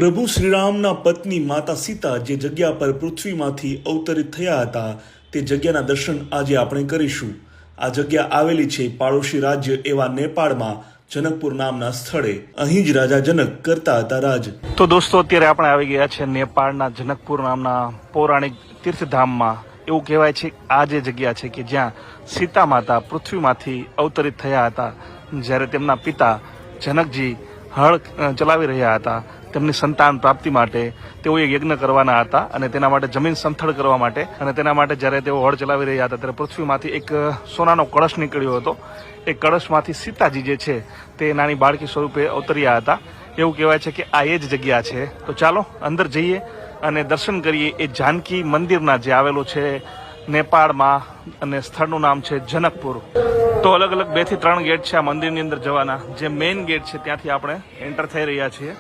પ્રભુ શ્રીરામના પત્ની માતા સીતા જે જગ્યા પર પૃથ્વીમાંથી અવતરિત થયા હતા તે જગ્યાના દર્શન આજે આપણે કરીશું। આ જગ્યા આવેલી છે પાડોશી રાજ્ય એવા નેપાળમાં જનકપુર નામના સ્થળે। અહીં જ રાજા જનક કરતા હતા રાજ। તો દોસ્તો અત્યારે આપણે આવી ગયા છે નેપાળના જનકપુર નામના પૌરાણિક તીર્થધામમાં। એવું કહેવાય છે આ જે જગ્યા છે કે જ્યાં સીતા માતા પૃથ્વીમાંથી અવતરિત થયા હતા જ્યારે તેમના પિતા જનકજી હળ ચલાવી રહ્યા હતા। તેમની સંતાન પ્રાપ્તિ માટે તેઓ એક યજ્ઞ કરવાના હતા અને તેના માટે જમીન સમથળ કરવા માટે અને તેના માટે જ્યારે તેઓ હળ ચલાવી રહ્યા હતા ત્યારે પૃથ્વીમાંથી એક સોનાનો કળશ નીકળ્યો હતો। એ કળશમાંથી સીતાજી જે છે તે નાની બાળકી સ્વરૂપે અવતર્યા હતા। એવું કહેવાય છે કે આ એ જ જગ્યા છે। તો ચાલો અંદર જઈએ અને દર્શન કરીએ એ જાનકી મંદિરના જે આવેલું છે નેપાળમાં અને સ્થળનું નામ છે જનકપુર। તો અલગ અલગ 2 થી 3 ગેટ છે આ મંદિરની અંદર જવાના। જે મેઇન ગેટ છે ત્યાંથી આપણે એન્ટર થઈ રહ્યા છીએ।